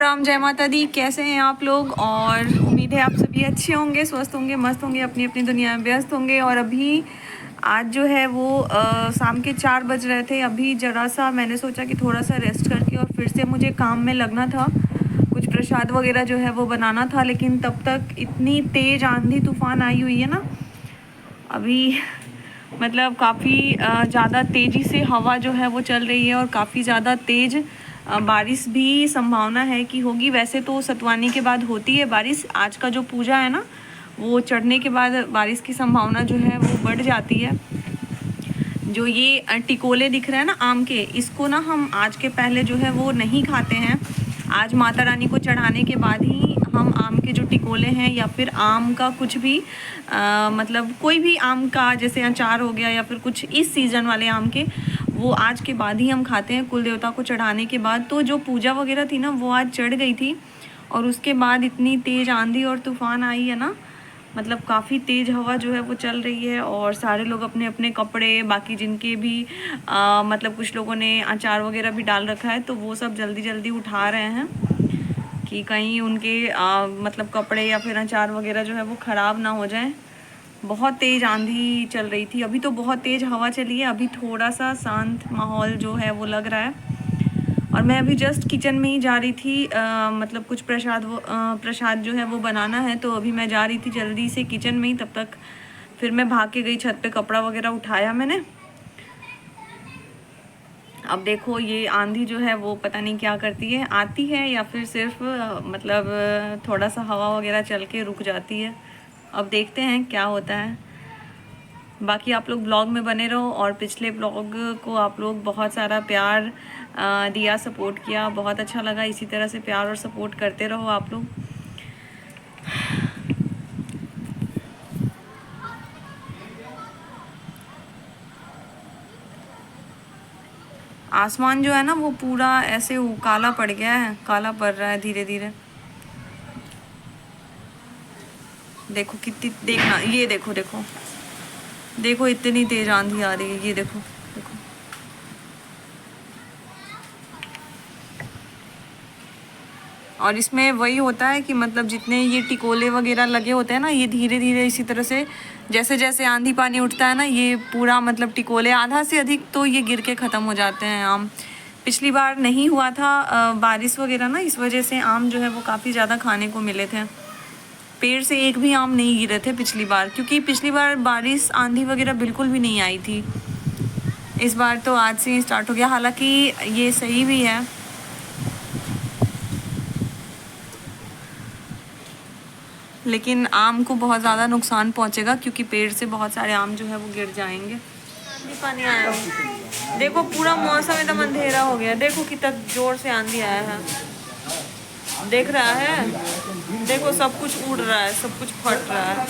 राम, जय माता दी। कैसे हैं आप लोग? और उम्मीद है आप सभी अच्छे होंगे, स्वस्थ होंगे, मस्त होंगे, अपनी अपनी दुनिया में व्यस्त होंगे। और अभी आज जो है वो शाम के 4 बज रहे थे। अभी ज़रा सा मैंने सोचा कि थोड़ा सा रेस्ट करके और फिर से मुझे काम में लगना था। कुछ प्रसाद वगैरह जो है वो बनाना था, लेकिन तब तक इतनी तेज़ आंधी तूफान आई हुई है ना अभी, मतलब काफ़ी ज़्यादा तेज़ी से हवा जो है वो चल रही है और काफ़ी ज़्यादा तेज़ बारिश भी संभावना है कि होगी। वैसे तो सतवानी के बाद होती है बारिश। आज का जो पूजा है ना, वो चढ़ने के बाद बारिश की संभावना जो है वो बढ़ जाती है। जो ये टिकोले दिख रहे हैं ना आम के, इसको ना हम आज के पहले जो है वो नहीं खाते हैं। आज माता रानी को चढ़ाने के बाद ही हम आम के जो टिकोले हैं या फिर आम का कुछ भी मतलब कोई भी आम का, जैसे अचार हो गया या फिर कुछ इस सीज़न वाले आम के, वो आज के बाद ही हम खाते हैं, कुल देवता को चढ़ाने के बाद। तो जो पूजा वगैरह थी ना वो आज चढ़ गई थी और उसके बाद इतनी तेज़ आंधी और तूफ़ान आई है ना, मतलब काफ़ी तेज़ हवा जो है वो चल रही है। और सारे लोग अपने अपने कपड़े, बाकी जिनके भी मतलब कुछ लोगों ने अचार वगैरह भी डाल रखा है, तो वो सब जल्दी जल्दी उठा रहे हैं कि कहीं उनके मतलब कपड़े या फिर अचार वगैरह जो है वो ख़राब ना हो जाए। बहुत तेज़ आंधी चल रही थी, अभी तो बहुत तेज़ हवा चली है। अभी थोड़ा सा शांत माहौल जो है वो लग रहा है। और मैं अभी जस्ट किचन में ही जा रही थी, मतलब कुछ प्रसाद जो है वो बनाना है, तो अभी मैं जा रही थी जल्दी से किचन में ही। तब तक फिर मैं भाग के गई छत पे, कपड़ा वगैरह उठाया मैंने। अब देखो ये आंधी जो है वो पता नहीं क्या करती है, आती है या फिर सिर्फ मतलब थोड़ा सा हवा वगैरह चल के रुक जाती है। अब देखते हैं क्या होता है। बाकी आप लोग ब्लॉग में बने रहो और पिछले ब्लॉग को आप लोग बहुत सारा प्यार दिया, सपोर्ट किया, बहुत अच्छा लगा। इसी तरह से प्यार और सपोर्ट करते रहो आप लोग। आसमान जो है ना वो पूरा ऐसे काला पड़ गया है, काला पड़ रहा है धीरे धीरे। देखो कितनी, देखना ये देखो, देखो देखो इतनी तेज आंधी आ रही है, ये देखो देखो। और इसमें वही होता है कि मतलब जितने ये टिकोले वगैरह लगे होते हैं ना, ये धीरे धीरे इसी तरह से जैसे जैसे आंधी पानी उठता है ना, ये पूरा मतलब टिकोले आधा से अधिक तो ये गिर के ख़त्म हो जाते हैं आम। पिछली बार नहीं हुआ था बारिश वगैरह ना, इस वजह से आम जो है वो काफ़ी ज़्यादा खाने को मिले थे। पेड़ से एक भी आम नहीं गिरे थे पिछली बार, क्योंकि पिछली बार बारिश आंधी वगैरह बिल्कुल भी नहीं आई थी। इस बार तो आज से ही स्टार्ट हो गया, हालांकि ये सही भी है। लेकिन आम को बहुत ज़्यादा नुकसान पहुंचेगा, क्योंकि पेड़ से बहुत सारे आम जो है वो गिर जाएंगे। आंधी पानी आया है, देखो पूरा मौसम एकदम अंधेरा हो गया। देखो कितना जोर से आंधी आया है, देख रहा है? देखो सब कुछ उड़ रहा है, सब कुछ फट रहा है।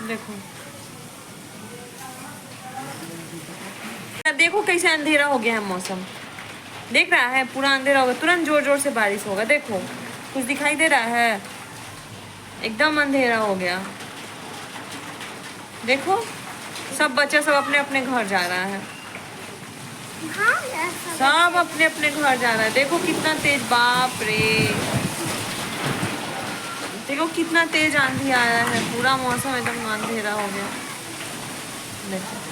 देखो देखो कैसे अंधेरा हो गया है मौसम, देख रहा है? पूरा अंधेरा होगा, तुरंत जोर जोर से बारिश होगा। देखो कुछ दिखाई दे रहा है? एकदम अंधेरा हो गया। देखो सब बच्चा सब अपने अपने घर जा रहा है, सब अपने अपने घर जा रहा है। देखो कितना तेज, बाप रे, देखो कितना तेज आंधी आया है, पूरा मौसम एकदम अंधेरा हो गया। देखो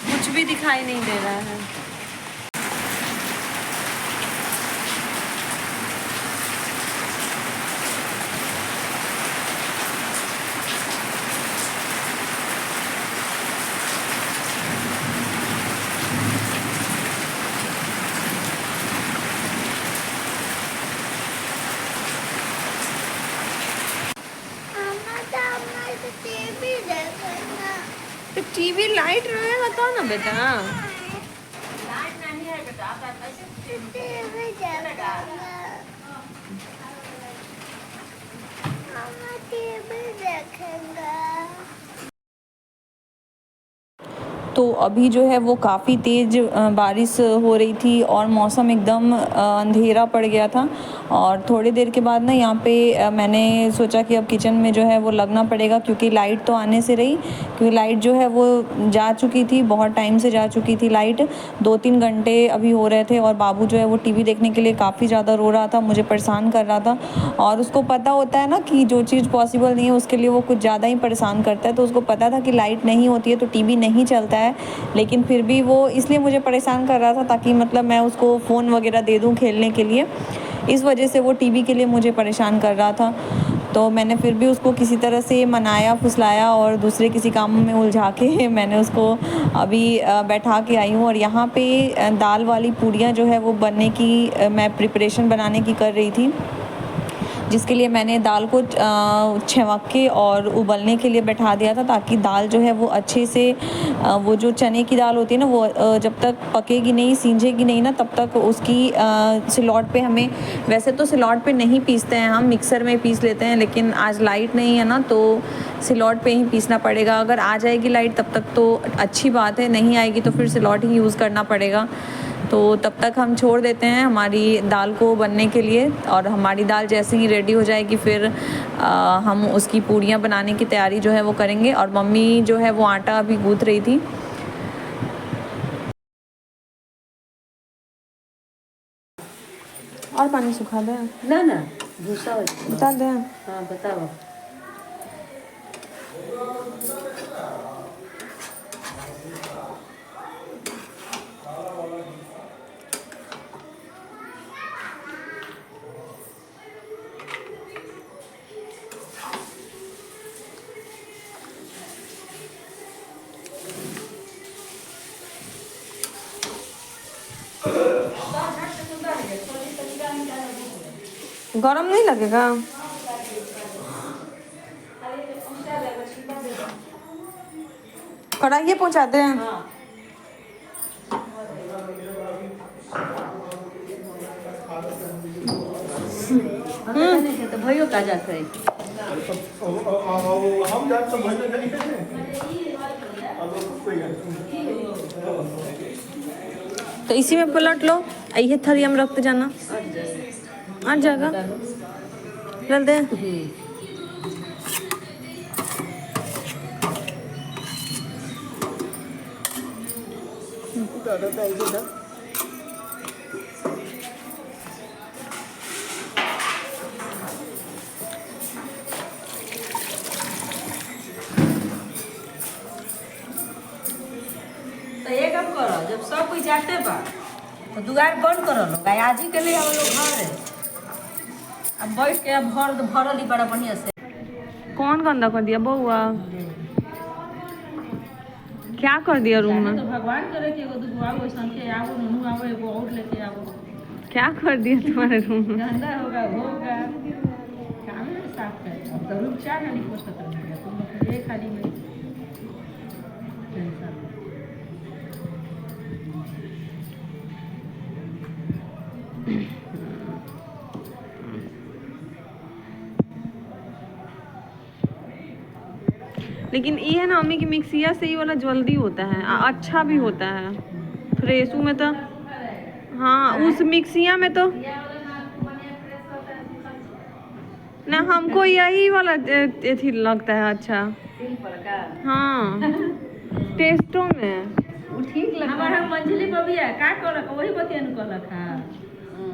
कुछ भी दिखाई नहीं दे रहा है। तो टीवी लाइट रहेगा तो ना बेटा। लाइट नहीं है बेटा, आप कैसे टीवी चलेगा? टीवी देखेंगे। तो अभी जो है वो काफ़ी तेज़ बारिश हो रही थी और मौसम एकदम अंधेरा पड़ गया था। और थोड़ी देर के बाद ना यहाँ पे मैंने सोचा कि अब किचन में जो है वो लगना पड़ेगा, क्योंकि लाइट तो आने से रही, क्योंकि लाइट जो है वो जा चुकी थी, बहुत टाइम से जा चुकी थी लाइट, 2-3 घंटे अभी हो रहे थे। और बाबू जो है वो टीवी देखने के लिए काफ़ी ज़्यादा रो रहा था, मुझे परेशान कर रहा था। और उसको पता होता है ना कि जो चीज़ पॉसिबल नहीं है उसके लिए वो कुछ ज़्यादा ही परेशान करता है, तो उसको पता था कि लाइट नहीं होती है तो टीवी नहीं चलता है, लेकिन फिर भी वो इसलिए मुझे परेशान कर रहा था ताकि मतलब मैं उसको फ़ोन वगैरह दे दूँ खेलने के लिए। इस वजह से वो टीवी के लिए मुझे परेशान कर रहा था। तो मैंने फिर भी उसको किसी तरह से मनाया, फुसलाया और दूसरे किसी काम में उलझा के मैंने उसको अभी बैठा के आई हूँ। और यहाँ पे दाल वाली पूड़ियाँ जो है वो बनने की मैं प्रिपरेशन बनाने की कर रही थी, जिसके लिए मैंने दाल को छौंक के और उबलने के लिए बैठा दिया था, ताकि दाल जो है वो अच्छे से वो जो चने की दाल होती है ना वो जब तक पकेगी नहीं, सींझेगी नहीं ना, तब तक उसकी सिलौट पे हमें, वैसे तो सिलौट पे नहीं पीसते हैं हम, मिक्सर में पीस लेते हैं, लेकिन आज लाइट नहीं है ना तो सिलौट पे ही पीसना पड़ेगा। अगर आ जाएगी लाइट तब तक तो अच्छी बात है, नहीं आएगी तो फिर सिलौट ही यूज़ करना पड़ेगा। तो तब तक हम छोड़ देते हैं हमारी दाल को बनने के लिए, और हमारी दाल जैसे ही रेडी हो जाएगी फिर हम उसकी पूड़ियाँ बनाने की तैयारी जो है वो करेंगे। और मम्मी जो है वो आटा अभी गूँथ रही थी। और पानी सुखा दे ना ना भूसा बता दे। हाँ बताओ। गरम नहीं लगेगा? कढ़ाई पहुँचाते हैं। तो भयो का जाता है। हम जाते तो भयो नहीं है। तो इसी में पलट लो, ये थरी हम रखते जाना, आ जाएगा। डाल दे। तो ये कब करो जब सब कोई जाते बा तो दुआर बंद करो लोग आज ही के लिए हम लोग घर है। अब बैठ के अब भरल ही बड़ा बढ़िया से। कौन गंदा कर दिया बउआ? क्या कर दिया रूम में? तो भगवान करे कि एगो दुगुआ वैसन के आओ नुनू आओ एगो और लेके आओ। क्या कर दिया तुम्हारे रूम में? गंदा होगा काम में साफ कर। अब तो रूम 4 खाली हो सकता है, तुम लोग एक खाली में टेंशन। लेकिन ये है ना मम्मी की मिक्सिया से ही वाला जल्दी होता है, अच्छा भी होता है। फ्रेशू में तो, हाँ उस मिक्सिया में तो ना, हमको यही वाला एथी लगता है अच्छा। हाँ टेस्टों में वो ठीक लगा। हमारा मंझली बबिया का करक वही बतियन करक हां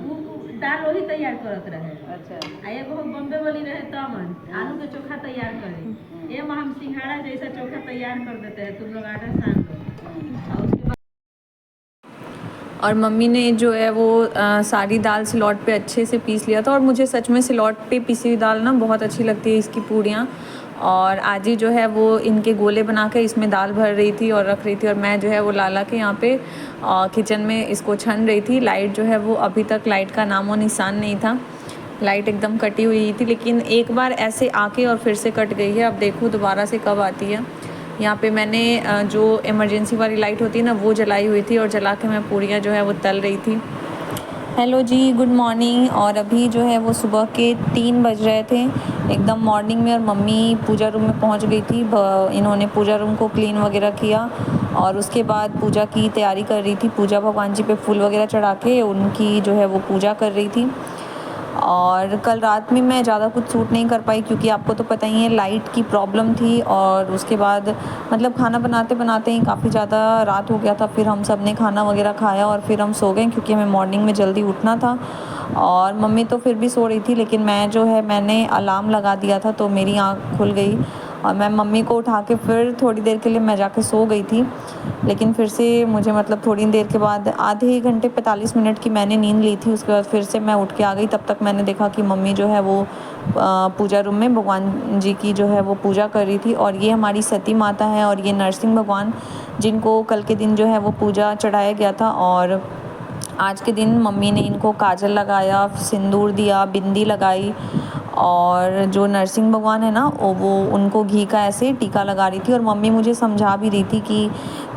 वो दाल वही तैयार करत रहे। अच्छा आ एगो बम्बे वाली रहे तमन आलू के चोखा तैयार करे। ये में हम सिंघाड़ा जैसा चोखा तैयार कर देते हैं, तुम लोग आटा सान लो। और मम्मी ने जो है वो सारी दाल सिलौट पे अच्छे से पीस लिया था। और मुझे सच में सिलौट पे पिसी हुई दाल ना बहुत अच्छी लगती है, इसकी पूड़ियाँ। और आज ही जो है वो इनके गोले बना के इसमें दाल भर रही थी और रख रही थी, और मैं जो है वो लाला के यहाँ पे किचन में इसको छन रही थी। लाइट जो है वो अभी तक लाइट का नामो निशान नहीं था, लाइट एकदम कटी हुई थी, लेकिन एक बार ऐसे आके और फिर से कट गई है। अब देखूँ दोबारा से कब आती है। यहाँ पे मैंने जो इमरजेंसी वाली लाइट होती है ना वो जलाई हुई थी, और जला के मैं पूड़ियाँ जो है वो तल रही थी। हेलो जी, गुड मॉर्निंग। और अभी जो है वो सुबह के 3 बज रहे थे एकदम मॉर्निंग में, और मम्मी पूजा रूम में पहुँच गई थी। इन्होंने पूजा रूम को क्लीन वगैरह किया और उसके बाद पूजा की तैयारी कर रही थी। पूजा भगवान जी पे फूल वगैरह चढ़ा के उनकी जो है वो पूजा कर रही थी। और कल रात में मैं ज़्यादा कुछ शूट नहीं कर पाई क्योंकि आपको तो पता ही है लाइट की प्रॉब्लम थी। और उसके बाद मतलब खाना बनाते बनाते ही काफ़ी ज़्यादा रात हो गया था। फिर हम सब ने खाना वगैरह खाया और फिर हम सो गए क्योंकि हमें मॉर्निंग में जल्दी उठना था। और मम्मी तो फिर भी सो रही थी, लेकिन मैं जो है मैंने अलार्म लगा दिया था तो मेरी आँख खुल गई और मैं मम्मी को उठा के फिर थोड़ी देर के लिए मैं जाके सो गई थी। लेकिन फिर से मुझे मतलब थोड़ी देर के बाद आधे घंटे 45 मिनट की मैंने नींद ली थी। उसके बाद फिर से मैं उठ के आ गई। तब तक मैंने देखा कि मम्मी जो है वो पूजा रूम में भगवान जी की जो है वो पूजा कर रही थी। और ये हमारी सती माता है और ये नरसिंह भगवान जिनको कल के दिन जो है वो पूजा चढ़ाया गया था। और आज के दिन मम्मी ने इनको काजल लगाया, सिंदूर दिया, बिंदी लगाई। और जो नरसिंह भगवान है ना वो उनको घी का ऐसे टीका लगा रही थी। और मम्मी मुझे समझा भी रही थी कि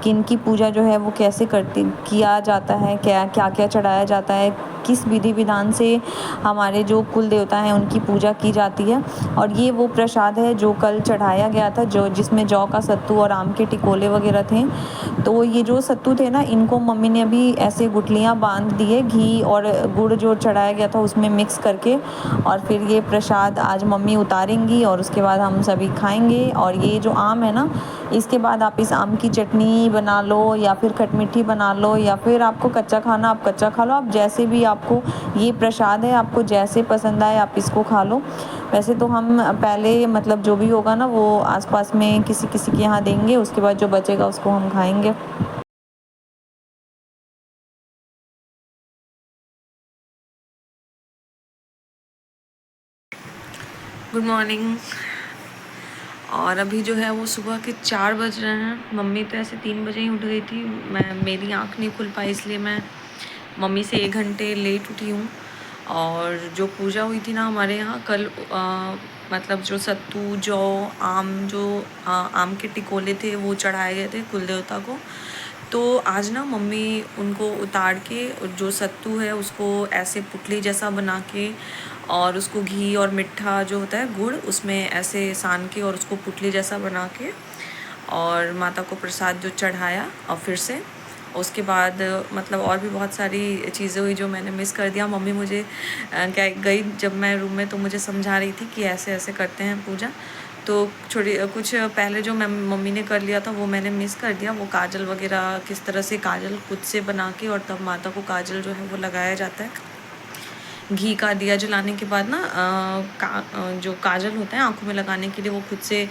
इनकी पूजा जो है वो कैसे किया जाता है, क्या क्या क्या चढ़ाया जाता है, किस विधि विधान से हमारे जो कुल देवता हैं उनकी पूजा की जाती है। और ये वो प्रसाद है जो कल चढ़ाया गया था, जो जिसमें जौ का सत्तू और आम के टिकोले वगैरह थे। तो ये जो सत्तू थे ना, इनको मम्मी ने अभी ऐसे गुठलियाँ बांध दी है घी और गुड़ जो चढ़ाया गया था उसमें मिक्स करके। और फिर ये प्रसाद आज मम्मी उतारेंगी और उसके बाद हम सभी खाएंगे। और ये जो आम है ना, इसके बाद आप इस आम की चटनी बना लो या फिर खटमिठी बना लो, या फिर आपको कच्चा खाना आप कच्चा खा लो। आप जैसे भी आपको ये प्रसाद है, आपको जैसे पसंद आए आप इसको खा लो। वैसे तो हम पहले मतलब जो भी होगा ना वो आसपास में किसी किसी के यहाँ देंगे, उसके बाद जो बचेगा उसको हम खाएंगे। Good morning. और अभी जो है वो सुबह के 4 बज रहे हैं। मम्मी तो ऐसे 3 बजे ही उठ गई थी। मेरी आँख नहीं खुल पाई, इसलिए मैं मम्मी से 1 घंटे लेट उठी हूँ। और जो पूजा हुई थी ना हमारे यहाँ कल, मतलब जो सत्तू, जौ, आम के टिकोले थे वो चढ़ाए गए थे कुल देवता को। तो आज ना मम्मी उनको उतार के जो सत्तू है उसको ऐसे पुतली जैसा बना के और उसको घी और मिठा जो होता है गुड़ उसमें ऐसे सान के और उसको पुतली जैसा बना के और माता को प्रसाद जो चढ़ाया। और फिर से उसके बाद मतलब और भी बहुत सारी चीज़ें हुई जो मैंने मिस कर दिया। मम्मी मुझे क्या गई जब मैं रूम में तो मुझे समझा रही थी कि ऐसे ऐसे करते हैं पूजा। तो कुछ पहले जो मम्मी ने कर लिया था वो मैंने मिस कर दिया। वो काजल वगैरह किस तरह से काजल खुद से बना के और तब माता को काजल जो है वो लगाया जाता है। घी का दिया जलाने के बाद ना जो काजल होता है आँखों में लगाने के लिए वो खुद से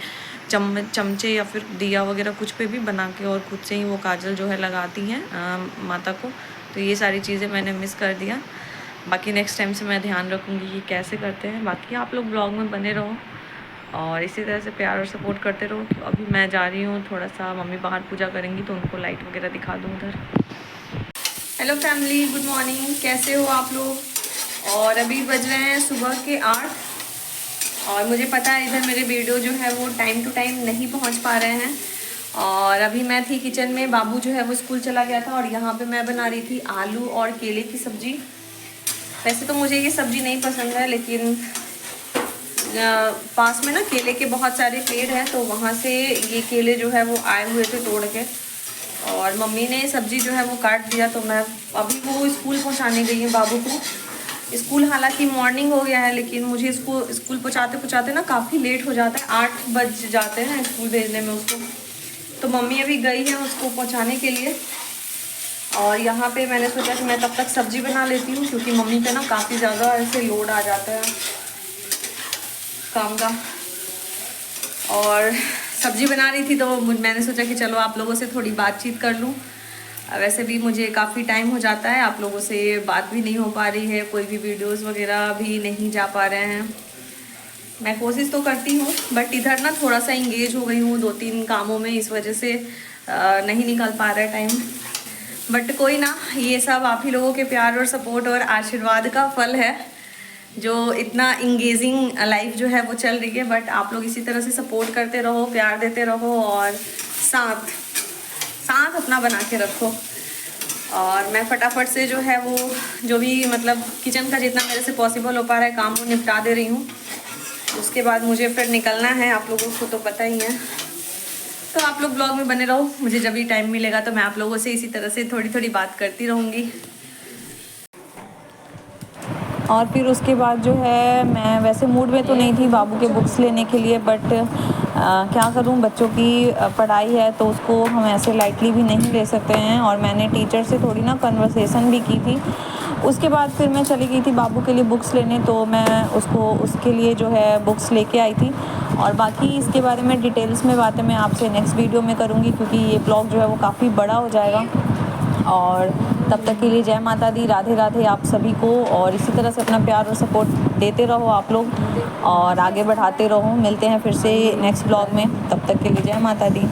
चमचे या फिर दिया वगैरह कुछ पे भी बना के और खुद से ही वो काजल जो है लगाती हैं माता को। तो ये सारी चीज़ें मैंने मिस कर दिया। बाकी नेक्स्ट टाइम से मैं ध्यान रखूँगी कि कैसे करते हैं। बाकी आप लोग ब्लॉग में बने रहो और इसी तरह से प्यार और सपोर्ट करते रहो। तो अभी मैं जा रही हूँ थोड़ा सा, मम्मी बाहर पूजा करेंगी तो उनको लाइट वगैरह दिखा दूँ उधर। हेलो फैमिली, गुड मॉर्निंग, कैसे हो आप लोग? और अभी बज रहे हैं सुबह के 8 और मुझे पता है इधर मेरे वीडियो जो है वो टाइम टू टाइम नहीं पहुंच पा रहे हैं। और अभी मैं थी किचन में, बाबू जो है वो स्कूल चला गया था और यहाँ पे मैं बना रही थी आलू और केले की सब्ज़ी। वैसे तो मुझे ये सब्ज़ी नहीं पसंद है, लेकिन पास में ना केले के बहुत सारे पेड़ हैं तो वहाँ से ये केले जो है वो आए हुए थे तोड़ के। और मम्मी ने सब्ज़ी जो है वो काट दिया तो मैं अभी वो स्कूल पहुँचाने गई हूँ बाबू को। स्कूल हालांकि मॉर्निंग हो गया है, लेकिन मुझे इसको स्कूल पहुँचाते ना काफ़ी लेट हो जाता है, 8 बज जाते हैं स्कूल भेजने में उसको। तो मम्मी अभी गई है उसको पहुँचाने के लिए। और यहाँ पे मैंने सोचा कि मैं तब तक सब्ज़ी बना लेती हूँ क्योंकि मम्मी पे ना काफ़ी ज़्यादा ऐसे लोड आ जाता है काम का। और सब्ज़ी बना रही थी तो मैंने सोचा कि चलो आप लोगों से थोड़ी बातचीत कर लूँ। वैसे भी मुझे काफ़ी टाइम हो जाता है, आप लोगों से बात भी नहीं हो पा रही है, कोई भी वीडियोस वगैरह भी नहीं जा पा रहे हैं। मैं कोशिश तो करती हूँ बट इधर ना थोड़ा सा इंगेज हो गई हूँ 2-3 कामों में, इस वजह से नहीं निकल पा रहा है टाइम। बट कोई ना, ये सब आप ही लोगों के प्यार और सपोर्ट और आशीर्वाद का फल है जो इतना इंगेजिंग लाइफ जो है वो चल रही है। बट आप लोग इसी तरह से सपोर्ट करते रहो, प्यार देते रहो और साथ अपना बना के रखो। और मैं फटाफट से जो है वो जो भी मतलब किचन का जितना मेरे से पॉसिबल हो पा रहा है काम को निपटा दे रही हूँ। उसके बाद मुझे फिर निकलना है, आप लोगों को तो पता ही है। तो आप लोग ब्लॉग में बने रहो, मुझे जब भी टाइम मिलेगा तो मैं आप लोगों से इसी तरह से थोड़ी थोड़ी बात करती रहूँगी। और फिर उसके बाद जो है मैं वैसे मूड में तो नहीं थी बाबू के बुक्स लेने के लिए, बट क्या करूं, बच्चों की पढ़ाई है तो उसको हम ऐसे लाइटली भी नहीं ले सकते हैं। और मैंने टीचर से थोड़ी ना कन्वर्सेशन भी की थी। उसके बाद फिर मैं चली गई थी बाबू के लिए बुक्स लेने, तो मैं उसको उसके लिए जो है बुक्स लेके आई थी। और बाकी इसके बारे में डिटेल्स में बातें मैं आपसे नेक्स्ट वीडियो में करूँगी, क्योंकि ये ब्लॉग जो है वो काफ़ी बड़ा हो जाएगा। और तब तक के लिए जय माता दी, राधे राधे आप सभी को। और इसी तरह से अपना प्यार और सपोर्ट देते रहो आप लोग और आगे बढ़ाते रहो। मिलते हैं फिर से नेक्स्ट ब्लॉग में, तब तक के लिए जय माता दी।